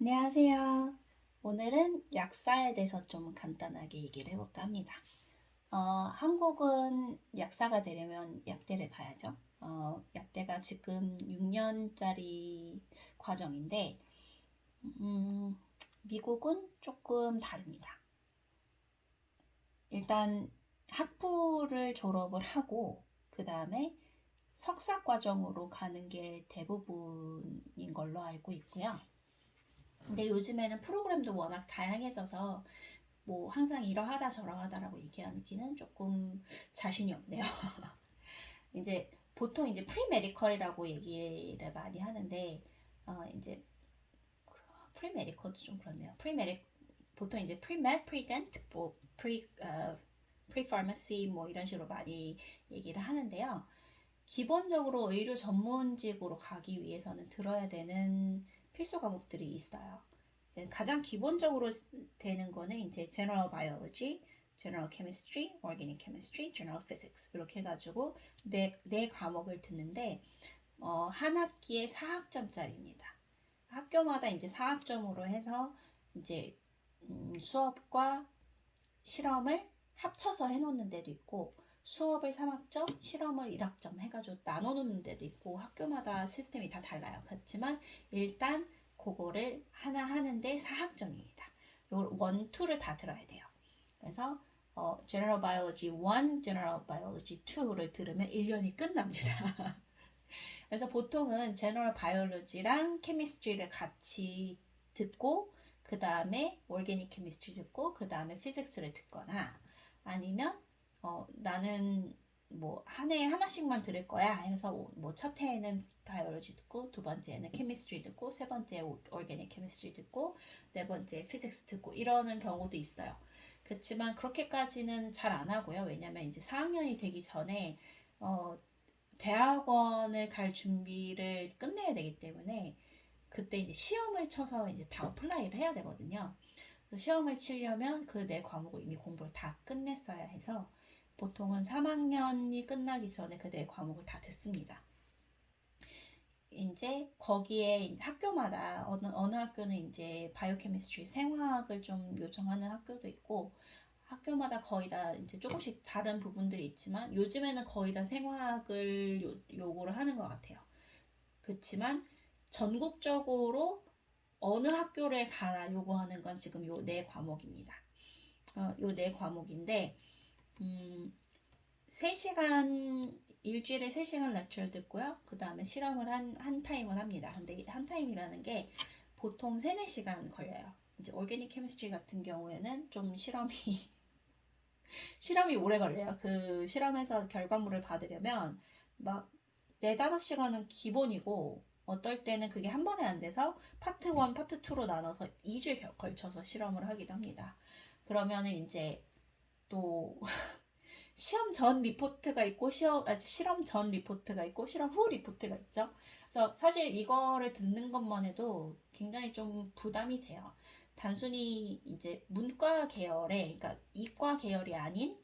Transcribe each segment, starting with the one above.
안녕하세요. 오늘은 약사에 대해서 좀 간단하게 얘기를 해볼까 합니다. 한국은 약사가 되려면 약대를 가야죠. 약대가 지금 6년짜리 과정인데, 음, 미국은 조금 다릅니다. 일단 학부를 졸업을 하고, 그 다음에 석사 과정으로 가는 게 대부분인 걸로 알고 있고요. 근데 요즘에는 프로그램도 워낙 다양해져서 뭐 항상 이러하다 저러하다라고 얘기하기는 조금 자신이 없네요. 이제 보통 이제 프리메디컬이라고 얘기를 많이 하는데 이제 프리메디컬도 좀 그렇네요. 프리메디 보통 이제 프리메드, 프리덴트, 뭐 프리파마시 뭐 이런 식으로 많이 얘기를 하는데요. 기본적으로 의료 전문직으로 가기 위해서는 들어야 되는 필수 과목들이 있어요. 가장 기본적으로 되는 거는 이제 General Biology, General Chemistry, Organic Chemistry, General Physics 이렇게 해가지고 네 과목을 듣는데 한 학기에 4학점짜리입니다. 학교마다 이제 4학점으로 해서 이제 수업과 실험을 합쳐서 해놓는 데도 있고 수업을 3학점, 실험을 1학점 해가지고 나눠놓는 데도 있고 학교마다 시스템이 다 달라요. 그렇지만 일단 그거를 하나 하는데 4학점입니다. 요 1, 2를 다 들어야 돼요. 그래서 General Biology 1, General Biology 2를 들으면 1년이 끝납니다. 그래서 보통은 General Biology랑 Chemistry를 같이 듣고 그 다음에 Organic Chemistry 듣고 그 다음에 Physics를 듣거나 아니면 나는 뭐 한 해에 하나씩만 들을 거야 해서 뭐 첫 해에는 바이올로지 듣고 두 번째는 케미스트리 듣고 세 번째 오르게닉 케미스트리 듣고 네 번째 피직스 듣고 이러는 경우도 있어요. 그렇지만 그렇게까지는 잘 안 하고요. 왜냐면 이제 4학년이 되기 전에 어, 대학원을 갈 준비를 끝내야 되기 때문에 그때 이제 시험을 쳐서 이제 다 어플라이를 해야 되거든요. 그래서 시험을 치려면 그 네 과목을 이미 공부를 다 끝냈어야 해서 보통은 3학년이 끝나기 전에 그 네 과목을 다 듣습니다. 이제 거기에 이제 학교마다 어느 학교는 이제 바이오케미스트리 생화학을 좀 요청하는 학교도 있고 학교마다 거의 다 이제 조금씩 다른 부분들이 있지만 요즘에는 거의 다 생화학을 요구를 하는 것 같아요. 그렇지만 전국적으로 어느 학교를 가나 요구하는 건 지금 요 네 과목입니다. 요 네 과목인데, 3시간, 일주일에 3시간 렉처를 듣고요. 그 다음에 실험을 한 타임을 합니다. 근데 한 타임이라는 게 보통 3, 4시간 걸려요. 이제 올게닉 케미스트리 같은 경우에는 좀 실험이 오래 걸려요. 그 실험에서 결과물을 받으려면 막 4, 5시간은 기본이고 어떨 때는 그게 한 번에 안 돼서 파트 1, 파트 2로 나눠서 2주에 걸쳐서 실험을 하기도 합니다. 그러면은 이제 또 시험 전 리포트가 있고 실험 전 리포트가 있고 실험 후 리포트가 있죠. 그래서 사실 이거를 듣는 것만 해도 굉장히 좀 부담이 돼요. 단순히 이제 문과 계열의 그러니까 이과 계열이 아닌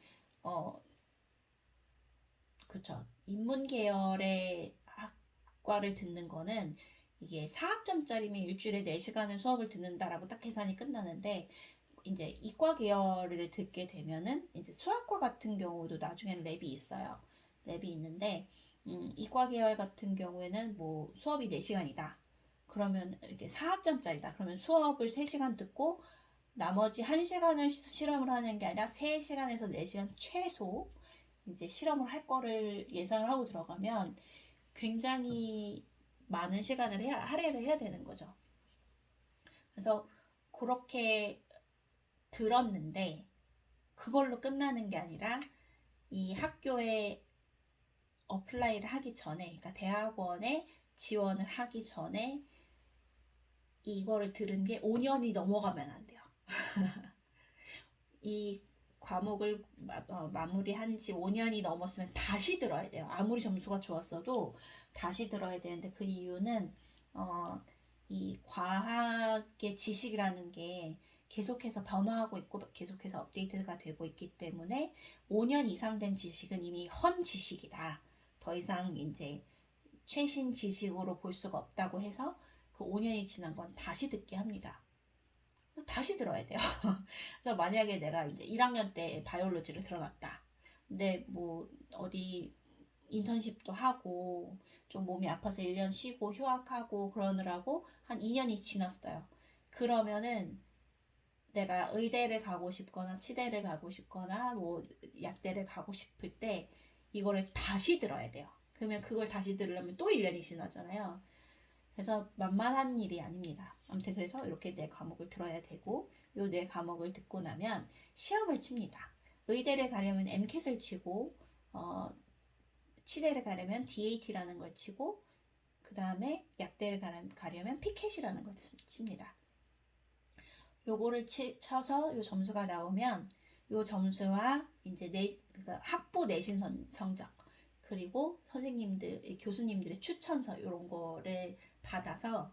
어 그쵸 인문 계열의 학과를 듣는 거는 이게 4학점짜리면 일주일에 4시간을 수업을 듣는다라고 딱 계산이 끝나는데 이제 이과 계열을 듣게 되면은 이제 수학과 같은 경우도 나중에는 랩이 있어요. 랩이 있는데 이과 계열 같은 경우에는 뭐 수업이 4시간이다. 그러면 이렇게 4학점짜리다. 그러면 수업을 3시간 듣고 나머지 1시간을 실험을 하는 게 아니라 3시간에서 4시간 최소 이제 실험을 할 거를 예상을 하고 들어가면 굉장히 많은 시간을 할애를 해야 되는 거죠. 그래서 그렇게 들었는데 그걸로 끝나는 게 아니라 이 학교에 어플라이를 하기 전에, 그러니까 대학원에 지원을 하기 전에 이거를 들은 게 5년이 넘어가면 안 돼요. 이 과목을 마무리한 지 5년이 넘었으면 다시 들어야 돼요. 아무리 점수가 좋았어도 다시 들어야 되는데 그 이유는 어, 이 과학의 지식이라는 게 계속해서 변화하고 있고 계속해서 업데이트가 되고 있기 때문에 5년 이상 된 지식은 이미 헌 지식이다. 더 이상 이제 최신 지식으로 볼 수가 없다고 해서 그 5년이 지난 건 다시 듣게 합니다. 다시 들어야 돼요. 그래서 만약에 내가 이제 1학년 때 바이올로지를 들어놨다. 근데 뭐 어디 인턴십도 하고 좀 몸이 아파서 1년 쉬고 휴학하고 그러느라고 한 2년이 지났어요. 그러면은 내가 의대를 가고 싶거나 치대를 가고 싶거나 뭐 약대를 가고 싶을 때 이거를 다시 들어야 돼요. 그러면 그걸 다시 들으려면 또 1년이 지나잖아요. 그래서 만만한 일이 아닙니다. 아무튼 그래서 이렇게 네 과목을 들어야 되고 요 네 과목을 듣고 나면 시험을 칩니다. 의대를 가려면 MCAT을 치고 치대를 가려면 DAT라는 걸 치고 그 다음에 약대를 가려면 PCAT이라는 걸 칩니다. 요거를 쳐서 요 점수가 나오면 요 점수와 이제 그러니까 학부 내신 성적 그리고 선생님들, 교수님들의 추천서 이런 거를 받아서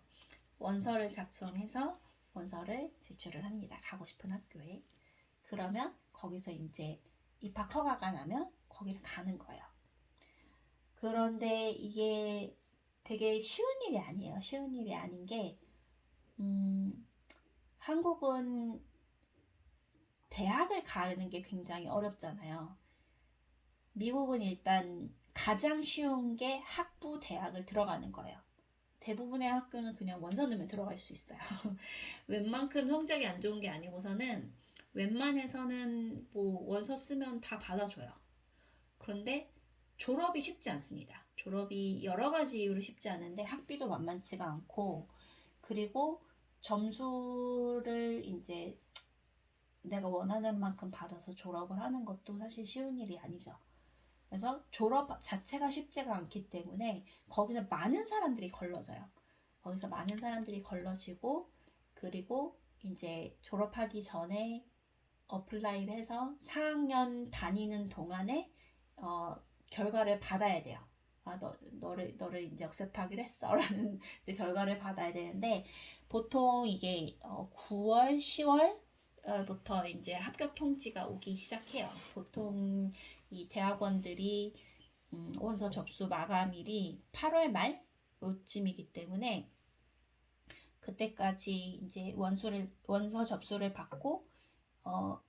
원서를 작성해서 원서를 제출을 합니다. 가고 싶은 학교에. 그러면 거기서 이제 입학 허가가 나면 거기를 가는 거예요. 그런데 이게 되게 쉬운 일이 아니에요. 쉬운 일이 아닌 게 한국은 대학을 가는 게 굉장히 어렵잖아요. 미국은 일단 가장 쉬운 게 학부 대학을 들어가는 거예요. 대부분의 학교는 그냥 원서 넣으면 들어갈 수 있어요. 웬만큼 성적이 안 좋은 게 아니고서는 웬만해서는 뭐 원서 쓰면 다 받아줘요. 그런데 졸업이 쉽지 않습니다. 졸업이 여러 가지 이유로 쉽지 않은데 학비도 만만치가 않고 그리고 점수를 이제 내가 원하는 만큼 받아서 졸업을 하는 것도 사실 쉬운 일이 아니죠. 그래서 졸업 자체가 쉽지가 않기 때문에 거기서 많은 사람들이 걸러져요. 거기서 많은 사람들이 걸러지고 그리고 이제 졸업하기 전에 어플라이를 해서 4학년 다니는 동안에 결과를 받아야 돼요. 아, 너를 이제 억셉트하기로 했어 라는 결과를 받아야 되는데 보통 이게 9월, 10월 부터 이제 합격 통지가 오기 시작해요. 보통 이 대학원들이 원서 접수 마감일이 8월 말 요쯤이기 때문에 그때까지 이제 원서 접수를 받고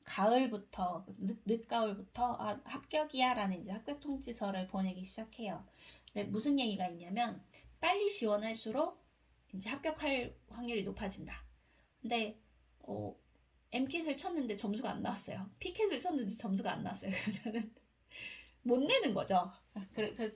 가을부터 늦가을부터 합격이야 라는 이제 합격 통지서를 보내기 시작해요. 근데 무슨 얘기가 있냐면 빨리 지원할수록 이제 합격할 확률이 높아진다. 근데 MCAT을 쳤는데 점수가 안 나왔어요. PCAT을 쳤는데 점수가 안 나왔어요. 그러면은 못 내는 거죠.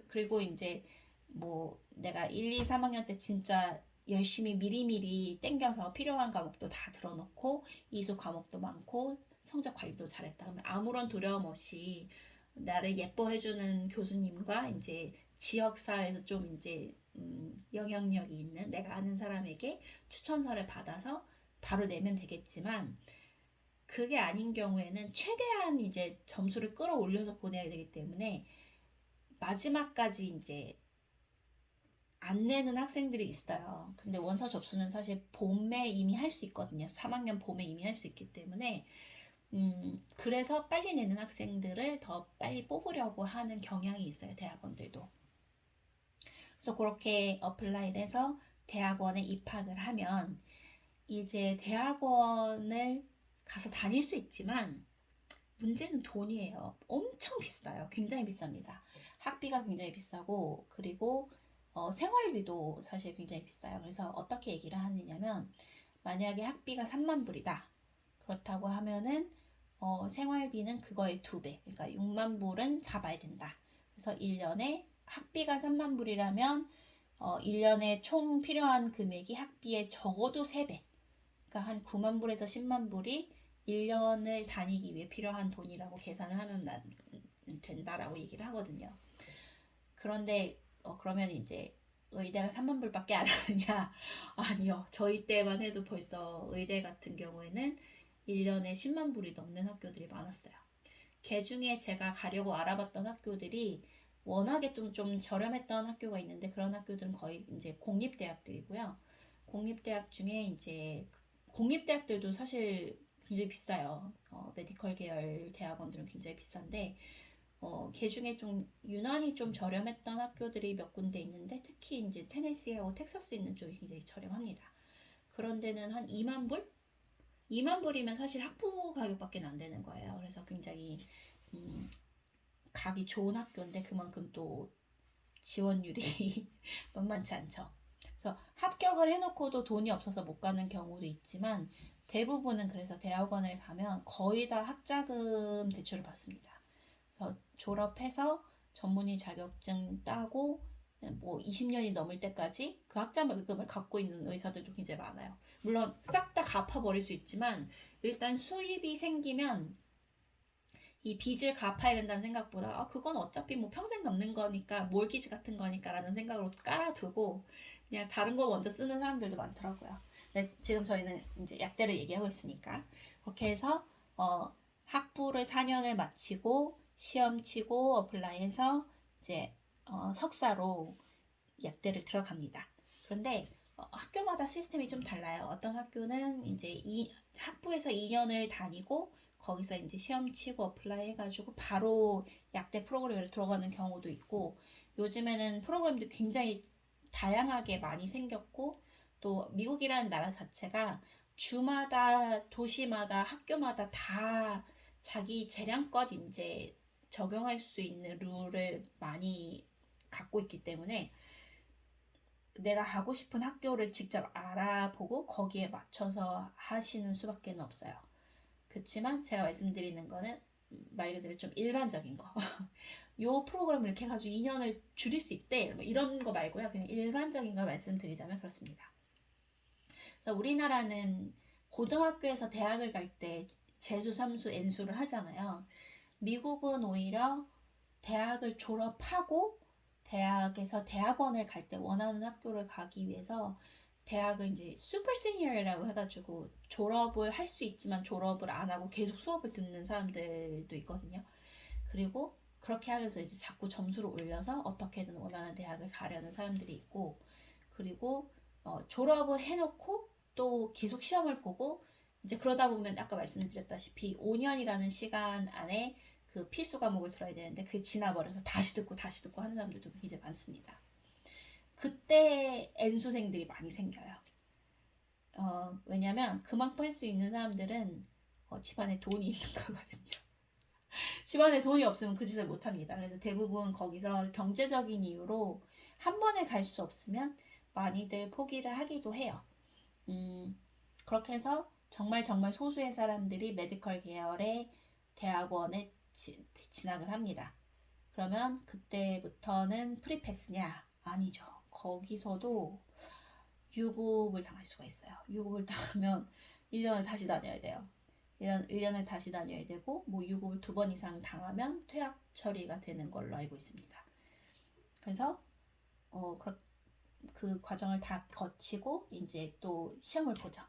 그리고 이제 뭐 내가 1, 2, 3학년 때 진짜 열심히 미리미리 땡겨서 필요한 과목도 다 들어놓고 이수 과목도 많고 성적 관리도 잘했다. 그러면 아무런 두려움 없이 나를 예뻐해주는 교수님과 이제 지역사회에서 좀 이제 영향력이 있는 내가 아는 사람에게 추천서를 받아서 바로 내면 되겠지만 그게 아닌 경우에는 최대한 이제 점수를 끌어올려서 보내야 되기 때문에 마지막까지 이제 안 내는 학생들이 있어요. 근데 원서 접수는 사실 봄에 이미 할 수 있거든요. 3학년 봄에 이미 할 수 있기 때문에 그래서 빨리 내는 학생들을 더 빨리 뽑으려고 하는 경향이 있어요. 대학원들도. 그래서 그렇게 어플라이를 해서 대학원에 입학을 하면 이제 대학원을 가서 다닐 수 있지만 문제는 돈이에요. 엄청 비싸요. 굉장히 비쌉니다. 학비가 굉장히 비싸고 그리고 생활비도 사실 굉장히 비싸요. 그래서 어떻게 얘기를 하느냐면 만약에 학비가 3만 불이다. 그렇다고 하면은 생활비는 그거의 2배. 그러니까 6만 불은 잡아야 된다. 그래서 1년에 학비가 3만 불이라면 1년에 총 필요한 금액이 학비의 적어도 3배. 그러니까 한 9만 불에서 10만 불이 1년을 다니기 위해 필요한 돈이라고 계산을 하면 된다라고 얘기를 하거든요. 그런데 그러면 이제 의대가 3만 불밖에 안 하느냐? 아니요. 저희 때만 해도 벌써 의대 같은 경우에는 1년에 10만 불이 넘는 학교들이 많았어요. 그 중에 제가 가려고 알아봤던 학교들이 워낙에 좀 저렴했던 학교가 있는데 그런 학교들은 거의 이제 공립대학들이고요. 공립대학 중에 이제 공립대학들도 사실 굉장히 비싸요. 메디컬 계열 대학원들은 굉장히 비싼데 걔 중에 좀 유난히 좀 저렴했던 학교들이 몇 군데 있는데 특히 이제 테네시하고 텍사스 있는 쪽이 굉장히 저렴합니다. 그런 데는 한 2만 불? 2만 불이면 사실 학부 가격밖에 안 되는 거예요. 그래서 굉장히 가기 좋은 학교인데 그만큼 또 지원율이 만만치 않죠. 그래서 합격을 해놓고도 돈이 없어서 못 가는 경우도 있지만 대부분은 그래서 대학원을 가면 거의 다 학자금 대출을 받습니다. 그래서 졸업해서 전문의 자격증 따고 뭐 20년이 넘을 때까지 그 학자금을 갖고 있는 의사들도 굉장히 많아요. 물론 싹 다 갚아버릴 수 있지만 일단 수입이 생기면 이 빚을 갚아야 된다는 생각보다 그건 어차피 뭐 평생 갚는 거니까 몰기지 같은 거니까라는 생각으로 깔아두고 그냥 다른 거 먼저 쓰는 사람들도 많더라고요. 근데 지금 저희는 이제 약대를 얘기하고 있으니까 그렇게 해서 학부를 4년을 마치고 시험 치고 어플라이해서 이제 석사로 약대를 들어갑니다. 그런데 학교마다 시스템이 좀 달라요. 어떤 학교는 이제 학부에서 2년을 다니고 거기서 이제 시험 치고 어플라이 해가지고 바로 약대 프로그램에 들어가는 경우도 있고 요즘에는 프로그램도 굉장히 다양하게 많이 생겼고 또 미국이라는 나라 자체가 주마다 도시마다 학교마다 다 자기 재량껏 이제 적용할 수 있는 룰을 많이 갖고 있기 때문에 내가 가고 싶은 학교를 직접 알아보고 거기에 맞춰서 하시는 수밖에 없어요. 그렇지만 제가 말씀드리는 거는 말 그대로 좀 일반적인 거. 요 프로그램을 이렇게 해가지고 2년을 줄일 수 있대. 뭐 이런 거 말고요. 그냥 일반적인 걸 말씀드리자면 그렇습니다. 그래서 우리나라는 고등학교에서 대학을 갈 때 재수, 삼수, N수를 하잖아요. 미국은 오히려 대학을 졸업하고 대학에서 대학원을 갈 때 원하는 학교를 가기 위해서 대학을 이제 슈퍼 시니어라고 해가지고 졸업을 할 수 있지만 졸업을 안 하고 계속 수업을 듣는 사람들도 있거든요. 그리고 그렇게 하면서 이제 자꾸 점수를 올려서 어떻게든 원하는 대학을 가려는 사람들이 있고 그리고 졸업을 해놓고 또 계속 시험을 보고 이제 그러다 보면 아까 말씀드렸다시피 5년이라는 시간 안에 그 필수 과목을 들어야 되는데 그게 지나버려서 다시 듣고 하는 사람들도 굉장히 많습니다. 그때 N수생들이 많이 생겨요. 왜냐면 그만큼 할 수 있는 사람들은 집안에 돈이 있는 거거든요. 집안에 돈이 없으면 그 짓을 못합니다. 그래서 대부분 거기서 경제적인 이유로 한 번에 갈 수 없으면 많이들 포기를 하기도 해요. 그렇게 해서 정말 소수의 사람들이 메디컬 계열의 대학원에 진학을 합니다. 그러면 그때부터는 프리패스냐? 아니죠. 거기서도 유급을 당할 수가 있어요. 유급을 당하면 1년을 다시 다녀야 돼요. 1년을 다시 다녀야 되고 뭐 유급을 2번 이상 당하면 퇴학 처리가 되는 걸로 알고 있습니다. 그래서 그 과정을 다 거치고 이제 또 시험을 보죠.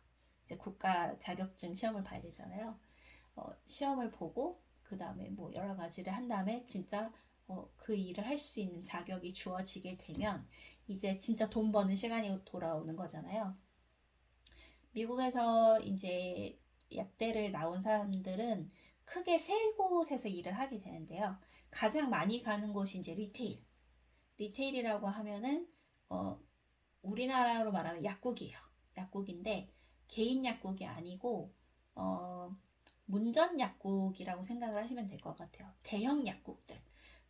이제 국가 자격증 시험을 봐야 되잖아요. 시험을 보고 그 다음에 뭐 여러 가지를 한 다음에 진짜 그 일을 할 수 있는 자격이 주어지게 되면 이제 진짜 돈 버는 시간이 돌아오는 거잖아요. 미국에서 이제 약대를 나온 사람들은 크게 세 곳에서 일을 하게 되는데요. 가장 많이 가는 곳이 이제 리테일. 리테일이라고 하면은 우리나라로 말하면 약국이에요. 약국인데 개인 약국이 아니고 문전 약국이라고 생각을 하시면 될 것 같아요. 대형 약국들.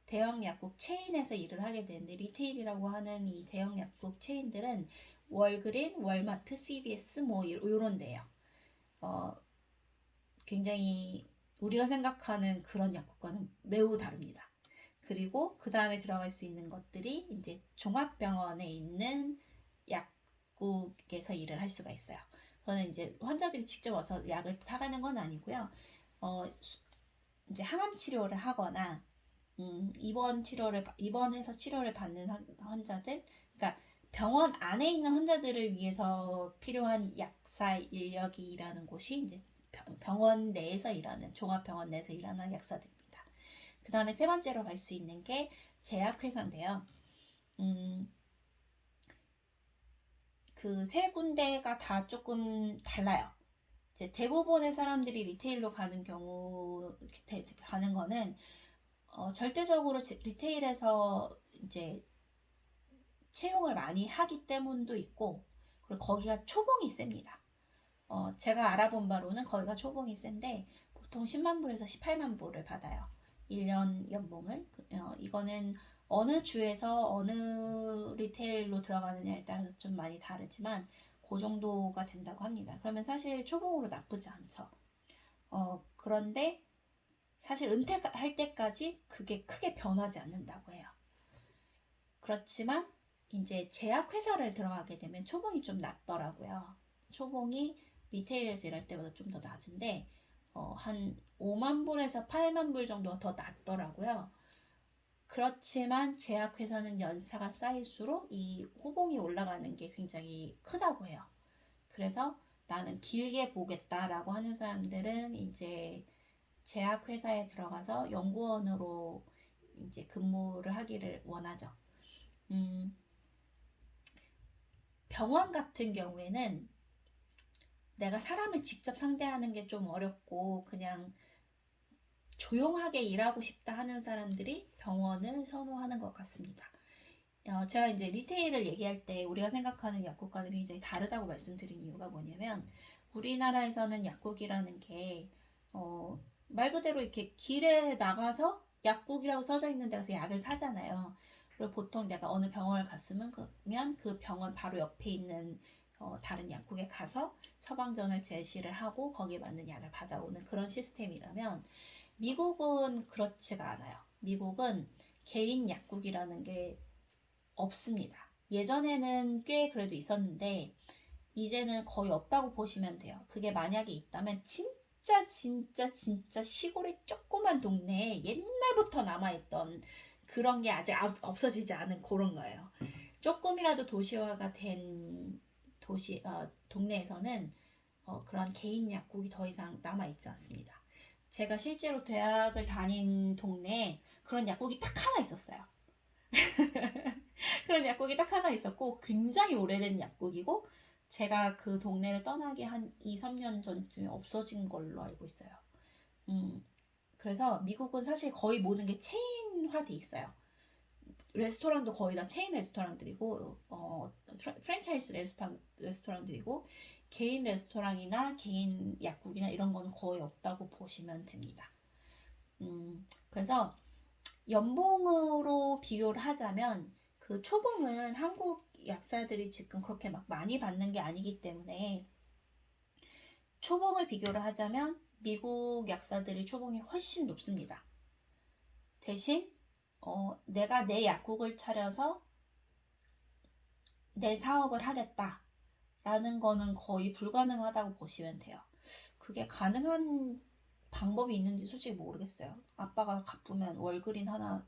대형 약국 체인에서 일을 하게 되는데 리테일이라고 하는 이 대형 약국 체인들은 월그린, 월마트, CVS 뭐 이런 데요. 굉장히 우리가 생각하는 그런 약국과는 매우 다릅니다. 그리고 그 다음에 들어갈 수 있는 것들이 이제 종합병원에 있는 약국에서 일을 할 수가 있어요. 저는 이제 환자들이 직접 와서 약을 타가는 건 아니고요. 이제 항암 치료를 하거나 입원해서 치료를 받는 환자들, 그러니까 병원 안에 있는 환자들을 위해서 필요한 약사 인력이 일하는 곳이 이제 병원 내에서 일하는 종합병원 내에서 일하는 약사들입니다. 그 다음에 세 번째로 갈 수 있는 게 제약회사인데요. 그 세 군데가 다 조금 달라요. 이제 대부분의 사람들이 리테일로 가는 거는 절대적으로 리테일에서 이제 채용을 많이 하기 때문도 있고, 그리고 거기가 초봉이 셉니다. 제가 알아본 바로는 거기가 초봉이 센데 보통 10만 불에서 18만 불을 받아요. 1년 연봉을. 이거는 어느 주에서 어느 리테일로 들어가느냐에 따라서 좀 많이 다르지만 그 정도가 된다고 합니다. 그러면 사실 초봉으로 나쁘지 않죠. 그런데 사실 은퇴할 때까지 그게 크게 변하지 않는다고 해요. 그렇지만 이제 제약회사를 들어가게 되면 초봉이 좀 낮더라고요. 초봉이 리테일에서 일할 때보다 좀 더 낮은데 한 5만 불에서 8만 불 정도가 더 낮더라고요. 그렇지만 제약회사는 연차가 쌓일수록 이 호봉이 올라가는 게 굉장히 크다고 해요. 그래서 나는 길게 보겠다라고 하는 사람들은 이제 제약회사에 들어가서 연구원으로 이제 근무를 하기를 원하죠. 음, 병원 같은 경우에는 내가 사람을 직접 상대하는 게 좀 어렵고 그냥 조용하게 일하고 싶다 하는 사람들이 병원을 선호하는 것 같습니다. 제가 이제 리테일을 얘기할 때 우리가 생각하는 약국과는 굉장히 다르다고 말씀드린 이유가 뭐냐면 우리나라에서는 약국이라는 게 말 그대로 이렇게 길에 나가서 약국이라고 써져 있는 데 가서 약을 사잖아요. 그리고 보통 내가 어느 병원을 갔으면 그 병원 바로 옆에 있는 다른 약국에 가서 처방전을 제시를 하고 거기에 맞는 약을 받아오는 그런 시스템이라면 미국은 그렇지가 않아요. 미국은 개인 약국이라는 게 없습니다. 예전에는 꽤 그래도 있었는데 이제는 거의 없다고 보시면 돼요. 그게 만약에 있다면 진짜 시골의 조그만 동네에 옛날부터 남아있던 그런 게 아직 없어지지 않은 그런 거예요. 조금이라도 도시화가 된 동네에서는 그런 개인 약국이 더 이상 남아있지 않습니다. 제가 실제로 대학을 다닌 동네에 그런 약국이 딱 하나 있었어요. 그런 약국이 딱 하나 있었고 굉장히 오래된 약국이고 제가 그 동네를 떠나기 한 2, 3년 전쯤에 없어진 걸로 알고 있어요. 그래서 미국은 사실 거의 모든 게 체인화돼 있어요. 레스토랑도 거의 다 체인 레스토랑들이고 프랜차이즈 레스토랑들이고 개인 레스토랑이나 개인 약국이나 이런 거는 거의 없다고 보시면 됩니다. 그래서 연봉으로 비교를 하자면 그 초봉은 한국 약사들이 지금 그렇게 막 많이 받는 게 아니기 때문에 초봉을 비교를 하자면 미국 약사들이 초봉이 훨씬 높습니다. 대신 내가 내 약국을 차려서 내 사업을 하겠다라는 거는 거의 불가능하다고 보시면 돼요. 그게 가능한 방법이 있는지 솔직히 모르겠어요. 아빠가 가쁘면 월그린 하나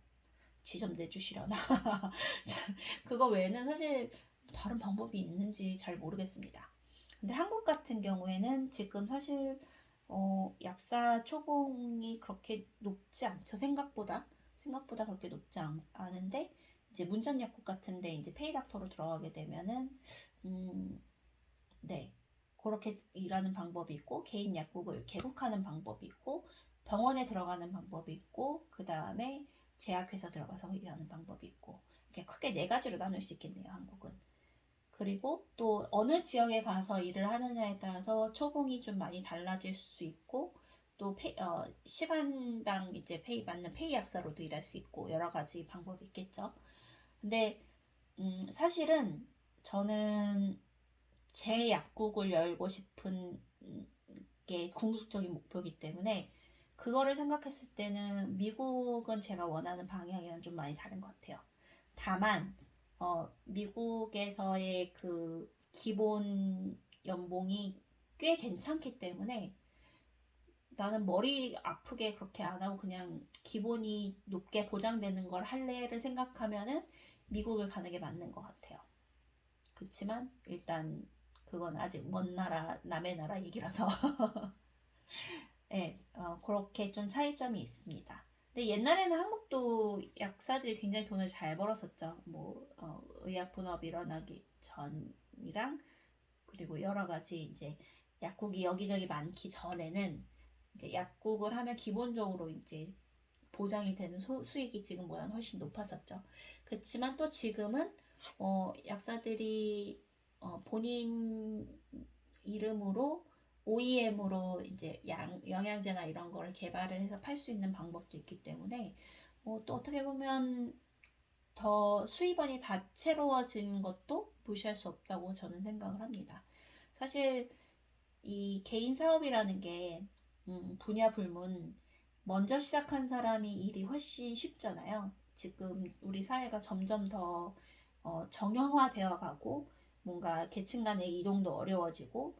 지점 내주시려나? 그거 외에는 사실 다른 방법이 있는지 잘 모르겠습니다. 근데 한국 같은 경우에는 지금 사실 약사 초봉이 그렇게 높지 않죠. 생각보다 그렇게 높지 않은데 이제 문전약국 같은데 이제 페이닥터로 들어가게 되면은 네, 그렇게 일하는 방법이 있고 개인 약국을 개국하는 방법이 있고 병원에 들어가는 방법이 있고 그 다음에 제약회사 들어가서 일하는 방법이 있고 이렇게 크게 네 가지로 나눌 수 있겠네요, 한국은. 그리고 또 어느 지역에 가서 일을 하느냐에 따라서 초봉이 좀 많이 달라질 수 있고 또 시간당 이제 맞는 페이 약사로도 일할 수 있고 여러 가지 방법이 있겠죠. 근데 사실은 저는 제 약국을 열고 싶은 게 궁극적인 목표이기 때문에 그거를 생각했을 때는 미국은 제가 원하는 방향이랑 좀 많이 다른 것 같아요. 다만 미국에서의 그 기본 연봉이 꽤 괜찮기 때문에 나는 머리 아프게 그렇게 안 하고 그냥 기본이 높게 보장되는 걸 할래를 생각하면은 미국을 가는 게 맞는 것 같아요. 그렇지만 일단 그건 아직 먼 나라 남의 나라 얘기라서 네, 그렇게 좀 차이점이 있습니다. 근데 옛날에는 한국도 약사들이 굉장히 돈을 잘 벌었었죠. 뭐 의약 분업이 일어나기 전이랑 그리고 여러 가지 이제 약국이 여기저기 많기 전에는 이제 약국을 하면 기본적으로 이제 보장이 되는 수익이 지금보다는 훨씬 높았었죠. 그렇지만 또 지금은 약사들이 본인 이름으로 OEM으로 이제 영양제나 이런 거를 개발을 해서 팔 수 있는 방법도 있기 때문에 또 어떻게 보면 더 수입원이 다채로워진 것도 무시할 수 없다고 저는 생각을 합니다. 사실 이 개인 사업이라는 게 분야 불문 먼저 시작한 사람이 일이 훨씬 쉽잖아요. 지금 우리 사회가 점점 더 정형화되어 가고 뭔가 계층 간의 이동도 어려워지고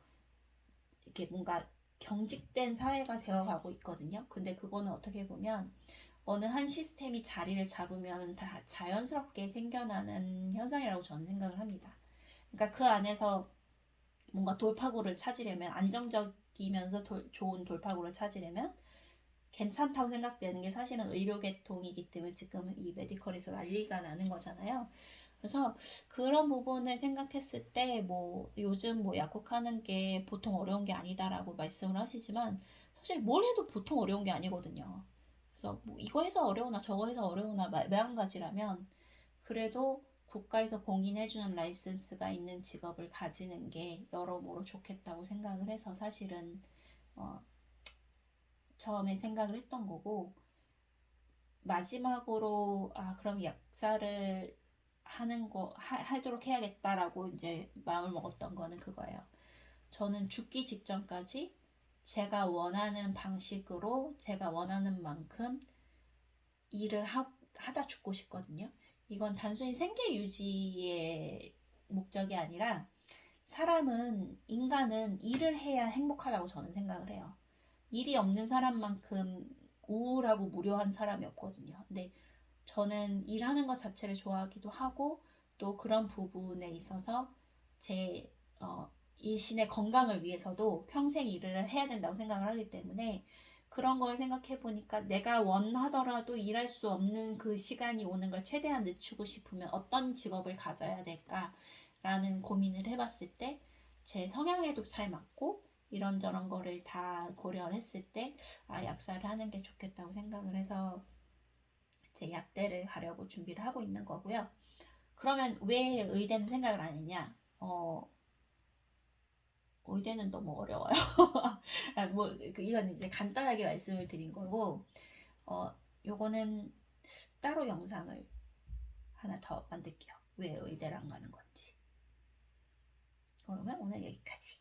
이렇게 뭔가 경직된 사회가 되어 가고 있거든요. 근데 그거는 어떻게 보면 어느 한 시스템이 자리를 잡으면 다 자연스럽게 생겨나는 현상이라고 저는 생각을 합니다. 그러니까 그 안에서 뭔가 돌파구를 찾으려면 안정적이면서 좋은 돌파구를 찾으려면 괜찮다고 생각되는 게 사실은 의료계통이기 때문에 지금은 이 메디컬에서 난리가 나는 거잖아요. 그래서 그런 부분을 생각했을 때 뭐 요즘 뭐 약국하는 게 보통 어려운 게 아니다라고 말씀을 하시지만 사실 뭘 해도 보통 어려운 게 아니거든요. 그래서 뭐 이거 해서 어려우나 저거 해서 어려우나 매한가지라면 그래도 국가에서 공인해주는 라이센스가 있는 직업을 가지는 게 여러모로 좋겠다고 생각을 해서 사실은 어, 처음에 생각을 했던 거고 마지막으로 그럼 약사를 하도록 해야겠다라고 이제 마음을 먹었던 거는 그거예요. 저는 죽기 직전까지 제가 원하는 방식으로 제가 원하는 만큼 일을 하다 죽고 싶거든요. 이건 단순히 생계 유지의 목적이 아니라 인간은 일을 해야 행복하다고 저는 생각을 해요. 일이 없는 사람만큼 우울하고 무료한 사람이 없거든요. 근데 저는 일하는 것 자체를 좋아하기도 하고 또 그런 부분에 있어서 제 일신의 건강을 위해서도 평생 일을 해야 된다고 생각을 하기 때문에 그런 걸 생각해 보니까 내가 원하더라도 일할 수 없는 그 시간이 오는 걸 최대한 늦추고 싶으면 어떤 직업을 가져야 될까라는 고민을 해봤을 때 제 성향에도 잘 맞고 이런저런 거를 다 고려를 했을 때 약사를 하는 게 좋겠다고 생각을 해서 제 약대를 가려고 준비를 하고 있는 거고요. 그러면 왜 의대는 생각을 안 했냐? 의대는 너무 어려워요. 이건 이제 간단하게 말씀을 드린 거고, 요거는 따로 영상을 하나 더 만들게요. 왜 의대를 안 가는 건지. 그러면 오늘 여기까지.